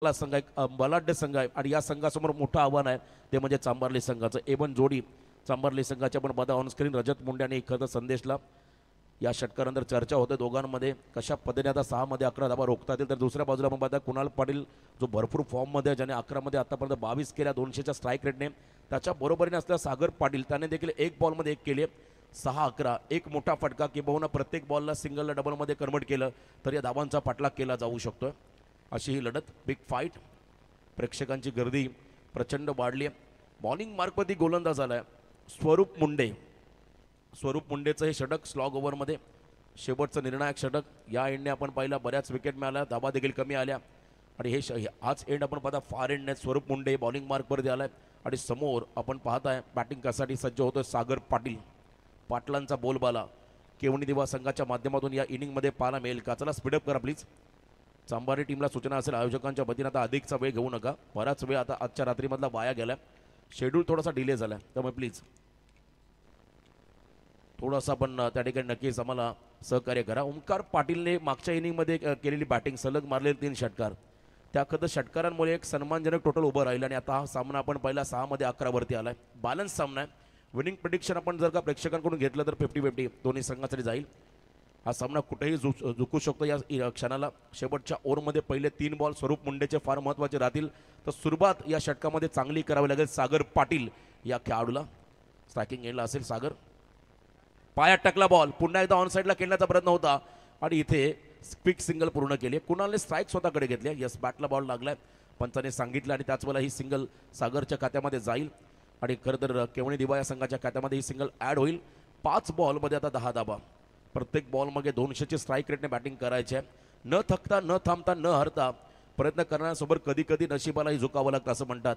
संघ एक बलाढ्य संघ आहे आणि या संघासमोर मोठं आव्हान आहे ते म्हणजे चांबार्ली संघाचं. एवन जोडी चांबार्ली संघाच्या पण पदा ऑन स्क्रीन रजत मुंडे आणि एखादा संदेशला या षटकानंतर चर्चा होते दोघांमध्ये कशा पद्धतीने आता 6 मध्ये 11 धाबा रोखता येतील. तर दुसऱ्या बाजूला आपण पाहता कुणाल पाटील जो भरपूर फॉर्ममध्ये ज्याने 11 मध्ये आतापर्यंत 22 केल्या 200च्या स्ट्राईक रेटने. त्याच्या बरोबरीने असलेला सागर पाटील त्याने देखील एक बॉलमध्ये 1 केले. 6-11 एक मोठा फटका किंबहुना प्रत्येक बॉलला सिंगलला डबलमध्ये कन्वर्ट केलं तर या धावांचा पाठलाग केला जाऊ शकतो. अशी ही लढत बिग फाईट. प्रेक्षकांची गर्दी प्रचंड वाढली आहे. बॉलिंग मार्कमध्ये गोलंदाज आला आहे स्वरूप मुंडे. स्वरूप मुंडेचं हे षटक स्लॉग ओव्हरमध्ये शेवटचं निर्णायक षटक. या एंडने आपण पाहिला बऱ्याच विकेट मिळाल्या, धाबा देखील कमी आल्या आणि हे हाच एंड आपण पाहता फार एंडने स्वरूप मुंडे बॉलिंग मार्कवरती आलाय आणि समोर आपण पाहताय बॅटिंग करण्यासाठी सज्ज होतोय सागर पाटील. पाटलांचा बोलबाला केवणी दिवा संघाच्या माध्यमातून या इनिंगमध्ये पाहायला मिळेल का? चला स्पीडअप करा प्लीज. चांबारी टीमला सूचना असेल आयोजकांच्या वतीनं आता अधिकचा वेळ घेऊ नका. बराच वेळ आता आजच्या रात्रीमधला वाया गेला. शेड्यूल थोडासा डिले झाला त्यामुळे प्लीज थोडासा पण त्या ठिकाणी नक्कीच आम्हाला सहकार्य करा. ओमकार पाटीलने मागच्या इनिंगमध्ये केलेली बॅटिंग सलग मारलेले 3 षटकार त्या खरं षटकारांमुळे एक सन्मानजनक टोटल उभं राहिलं आणि आता हा सामना आपण पहिला 6 मध्ये 11 वरती आलाय. बॅलन्स सामना आहे. विनिंग प्रेडिक्शन आपण जर का प्रेक्षकांकडून घेतलं तर 50-50 दोन्ही संघासाठी जाईल. हा सामना कुठेही झुकू शकतो या क्षणाला. शेवटच्या ओव्हरमध्ये पहिले 3 बॉल स्वरूप मुंडेचे फार महत्त्वाचे राहतील. तर सुरुवात या षटकामध्ये चांगली करावी लागेल सागर पाटील या खेळाडूला. स्ट्रायकिंग एंडला असेल सागर. पायात टाकला बॉल, पुन्हा एकदा ऑन साईडला खेळण्याचा प्रयत्न होता आणि इथे क्विक सिंगल पूर्ण केली. कुणालने स्ट्राईक स्वतःकडे घेतली. यस बॅटला बॉल लागलाय पंचाने सांगितलं आणि त्याच वेळेला ही सिंगल सागरच्या खात्यामध्ये जाईल आणि खरं तर केवणी दिवा या संघाच्या खात्यामध्ये ही सिंगल ॲड होईल. 5 बॉलमध्ये आता 10 धाबा. प्रत्येक बॉलमध्ये 200ची स्ट्राईक रेटने बॅटिंग करायची आहे. न थकता न थांबता न हरता प्रयत्न करण्यासोबत कधी कधी नशिबालाही झुकावं लागतं असं म्हणतात.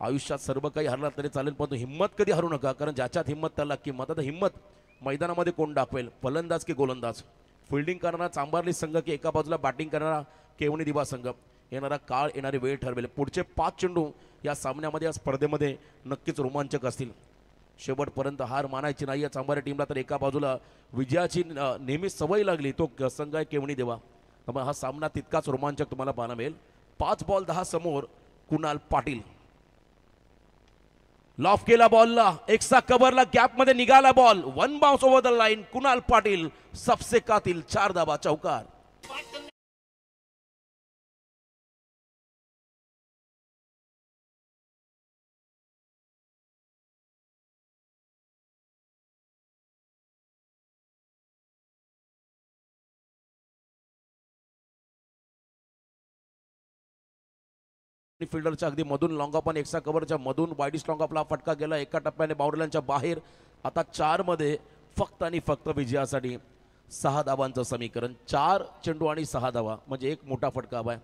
आयुष्यात सर्व काही हरला तरी चालेल पण हिम्मत कधी हरू नका, कारण ज्याच्यात हिम्मत त्याला किंमत. आता हिम्मत मैदानामध्ये कोण दाखवेल, फलंदाज की गोलंदाज? फिल्डिंग करणारा चांबार्ली संघ की एका बाजूला बॅटिंग करणारा केवणी दिवा संघ? येणारा काळ येणारी वेळ ठरवेल. पुढचे 5 चेंडू या सामन्यामध्ये या स्पर्धेमध्ये नक्कीच रोमांचक असतील. शेवटपर्यंत हार मानायची नाही या चांबारी टीमला. तर एका बाजूला विजयाची नेहमी सवय लागली तो संघ आहे केवणी देवा. त्यामुळे हा सामना तितकाच रोमांचक तुम्हाला पाहायला मिळेल. 5 बॉल 10 समोर कुणाल पाटील. लॉफ केला बॉलला, एक्स्ट्रा कव्हरला गॅप मध्ये निघाला ball. 1 bounce over the line. Kunal Patil सबसे कातिल 4 धाबा चौकार. फिल्डरच्या अगदी मधून लॉंग ऑफ आणि एक्स्ट्रा कव्हरच्या मधून वाईडिश लॉंग ऑफला फटका गेला एका टप्प्याने बाउंड्रीच्या बाहेर. आता 4 मध्ये फक्त आणि फक्त विजयासाठी 6 धावांचं समीकरण. 4 चेंडू आणि 6 धावा म्हणजे एक मोठा फटका हवा आहे.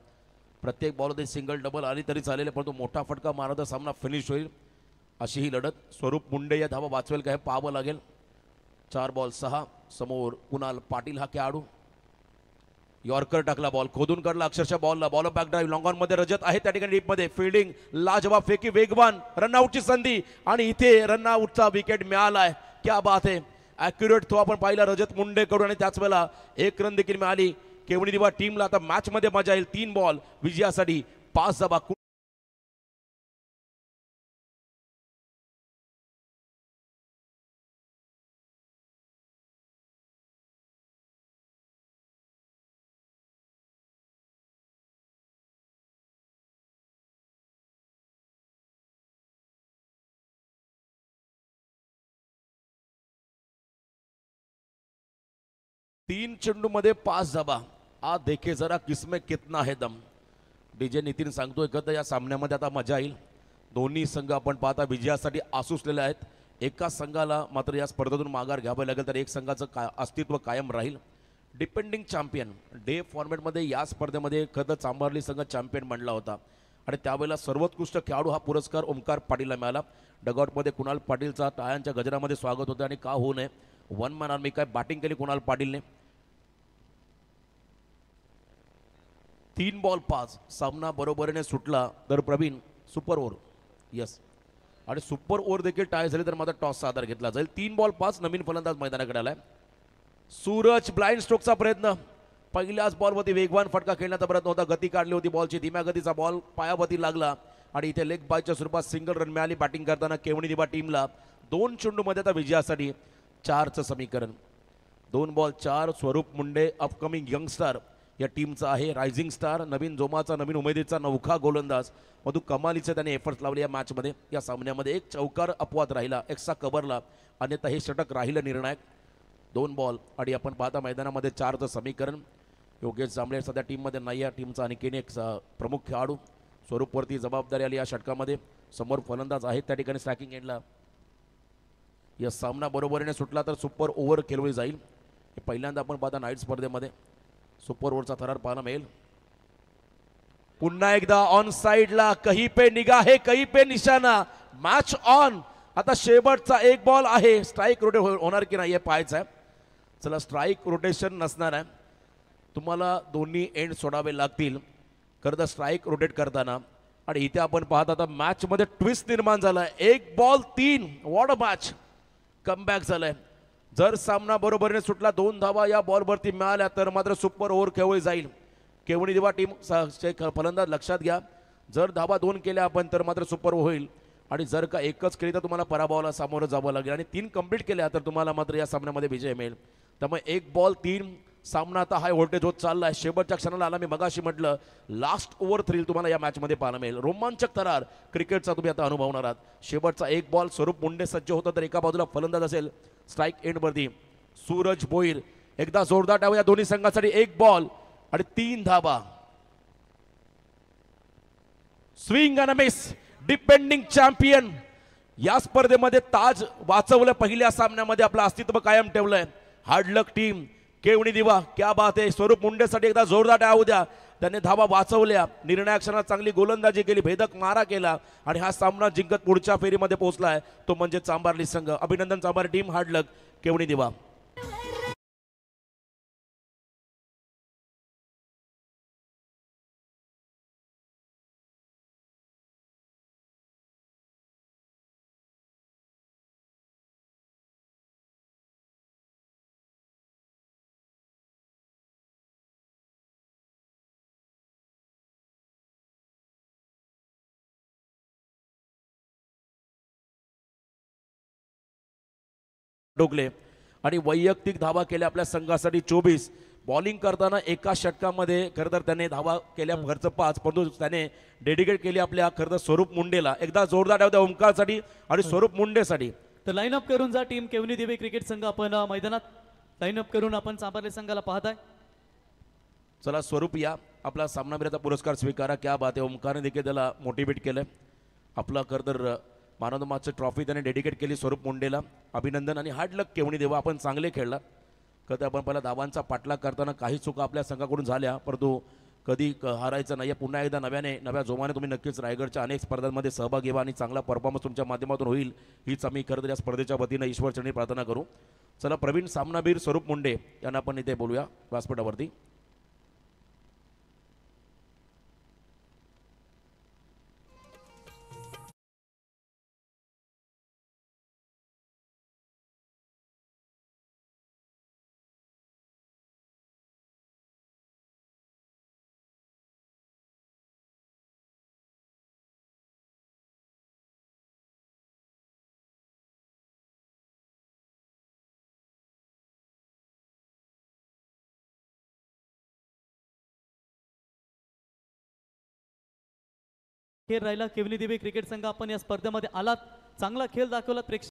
प्रत्येक बॉलमध्ये सिंगल डबल आली तरी चालेल परंतु मोठा फटका मारत सामना फिनिश होईल. अशी ही लढत. स्वरूप मुंडे या धावा वाचवेल का हे पाहावं लागेल. 4 बॉल 6 समोर कुणाल पाटील हा खेळाडू. यॉर्कर टाकला बॉल, खोदून काढला अक्षरशः बॉलला. Ball back drive long on मध्ये रजत आहे त्या ठिकाणी डीपमध्ये. फिल्डिंग लाजवाब, फेकी वेगवान, रनआउटची संधी आणि इथे रनआउटचा विकेट मिळालाय. क्या बात आहे. ॲक्युरेट थ्रो आपण पाहिला रजत मुंडे कडून आणि त्याच वेळेला 1 रन देखील मिळाली केवणी दिवा टीमला. आता मॅच मध्ये मजा येईल. 3 बॉल विजयासाठी 5 धाबा. 3 चेंडू मध्ये 5 धाबा. आ देखे जरा किसमें कितना है दम. डीजे नितीन सांगतोय का या सामन्यामध्ये आता मजा येईल. दोन्ही संघ आपण पाहता विजयासाठी आसुसलेले आहेत. एका संघाला मात्र या स्पर्धेतून माघार घ्यावं लागेल तर एक संघाचं अस्तित्व कायम राहील. डिपेंडिंग चॅम्पियन डे फॉर्मॅटमध्ये या स्पर्धेमध्ये खरं चांबार्ली संघ चॅम्पियन बनला होता आणि त्यावेळेला सर्वोत्कृष्ट खेळाडू हा पुरस्कार ओमकार पाटीलला मिळाला. डगआउटमध्ये कुणाल पाटीलचा टाळ्यांच्या गजरामध्ये स्वागत होतं आणि का होऊ नये. 1 मॅन आर्मी काय बॅटिंग केली कुणाल पाटीलने. 3 बॉल 5 सामना बरोबरीने सुटला तर प्रवीण सुपर ओव्हर. यस आणि सुपर ओव्हर देखील टाय झाली तर मात्र टॉसचा आधार घेतला जाईल. 3 बॉल 5 नवीन फलंदाज मैदानाकडे आलाय. सूरज ब्लाइंड स्ट्रोकचा प्रयत्न पहिल्याच बॉलवरती वेगवान फटका खेळण्याचा प्रयत्न होता, गती काढली होती बॉलची, धीम्या गतीचा बॉल पायावरती लागला आणि इथे लेग बायच्या स्वरूपात सिंगल रन मिळाली बॅटिंग करताना केवणी दिवा टीमला. 2 चेंडूमध्ये आता विजयासाठी 4चं समीकरण. 2 बॉल 4. स्वरूप मुंडे अपकमिंग यंगस्टर या टीमचा आहे, रायझिंग स्टार, नवीन जोमाचा, नवीन उमेदीचा नौखा गोलंदाज. मधु कमालीचे त्याने एफर्ट्स लावले या मॅचमध्ये. या सामन्यामध्ये एक चौकार अपवाद राहिला, एक्स्ट्रा कव्हरला, अन्यथा हे षटक राहिलं निर्णायक. 2 बॉल आणि आपण पाहता मैदानामध्ये 4चं समीकरण. योगेश जांभळे सध्या टीममध्ये नाही, या टीमचा आणखीन एक प्रमुख खेळाडू. स्वरूपवरती जबाबदारी आली या षटकामध्ये. समोर फलंदाज आहेत त्या ठिकाणी स्ट्रायकिंग एंडला. या सामना बरोबरीने सुटला तर सुपर ओव्हर खेळवली जाईल. हे पहिल्यांदा आपण पाहता नाईट स्पर्धेमध्ये सुपर ओव्हरचा थरार पाहायला मिळेल. पुन्हा एकदा ऑन साइडला, कहीं पे निगाह है कहीं पे निशाणा, मॅच ऑन. आता शेवटचा 1 बॉल आहे, स्ट्राईक रोटेट होणार की नाही हे पाहायचं आहे. चला, स्ट्राईक रोटेशन नसणार आहे, तुम्हाला दोन्ही एंड सोडावे लागतील खरं तर स्ट्राईक रोटेट करताना. आणि इथे आपण पाहता आता मॅचमध्ये ट्विस्ट निर्माण झालाय. 1 ball 3. What a match, comeback झालाय. जर सामना बरोबरीने सुटला, 2 धावा या बॉलवरती मिळाल्या तर मात्र सुपर ओव्हर खेळवली जाईल. केवणी दिवा टीम फलंदाज लक्षात घ्या, जर धावा 2 केल्या आपण तर मात्र सुपर ओव्हर होईल, आणि जर का एकच केली तर तुम्हाला पराभवाला सामोरं जावं लागेल, आणि 3 कंप्लीट केल्या तर तुम्हाला मात्र या सामन्यामध्ये विजय मिळेल. त्यामुळे 1 बॉल 3. सामना आता हाय व्होल्टेज होत चाललाय. शेवटच्या क्षणाला आला, मी मगाशी म्हटलं लास्ट ओव्हर थ्रिल तुम्हाला या मॅचमध्ये पाहायला मिळेल. रोमांचक थरार क्रिकेटचा तुम्ही आता अनुभवणार आहात. शेवटचा 1 बॉल. स्वरूप मुंडे सज्ज होता तर एका बाजूला फलंदाज असेल स्ट्राईक एंडवरती सूरज भोईर. एकदा जोरदार डाव या दोन्ही संघासाठी. 1 बॉल आणि 3 धावा. Swing and miss. Depending champion या स्पर्धेमध्ये ताज वाचवलं, पहिल्या सामन्यामध्ये आपलं अस्तित्व कायम ठेवलंय. हार्ड लक टीम केवणी दिवा, क्या बात आहे. स्वरूप मुंडेसाठी एकदा जोरदार डाव द्या, त्याने धावा वाचवल्या, निर्णायक क्षणात चांगली गोलंदाजी केली, भेदक मारा केला आणि हा सामना जिंकत पुढच्या फेरीमध्ये पोहोचलाय, तो म्हणजे चांभारली संघ. अभिनंदन चांभार टीम, हार्ड लक केवणी दिवा. डोकले आणि वैयक्तिक धावा केल्या आपल्या संघासाठी 24. बॉलिंग करताना एका षटकामध्ये खरं तर त्याने धावा केल्या घरचं 5, परंतु त्याने डेडिकेट केली आपल्या खरं तर स्वरूप मुंडेला. एकदा जोरदार डाव द्या ओंकारसाठी आणि स्वरूप मुंडेसाठी. तर लाईनअप करून जा टीम केवनी देवी क्रिकेट संघ आपण मैदानात लाईनअप करून आपण चांभारली संघाला पाहताय. चला स्वरूप या, आपला सामनावीराचा पुरस्कार स्वीकारा. क्या बात आहे, ओंकारने देखील त्याला मोटिवेट केलं. आपला खरं तर मॅन ऑफ द मॅचची ट्रॉफी त्याने डेडिकेट केली स्वरूप मुंडेला. अभिनंदन आणि हार्ड लक केवणी देवा, आपण चांगले खेळला. कधी आपण पहिला धावांचा पाठलाग करताना काही चुका आपल्या संघाकडून झाल्या, परंतु कधी हारायचं नाही. पुन्हा एकदा नव्या जोमाने तुम्ही नक्कीच रायगडच्या अनेक स्पर्धांमध्ये सहभागी व्हा आणि चांगला परफॉर्मन्स तुमच्या माध्यमातून होईल, हीच आम्ही खरं तर या स्पर्धेच्या वतीनं ईश्वरचरणी प्रार्थना करू. चला, प्रवीण सामनावीर स्वरूप मुंडे यांना आपण इथे बोलूया व्यासपीठावरती. खेळ राहिला केवनी देवी क्रिकेट संघ, आपण या स्पर्धेमध्ये आलात, चांगला खेळ दाखवला. प्रेक्षक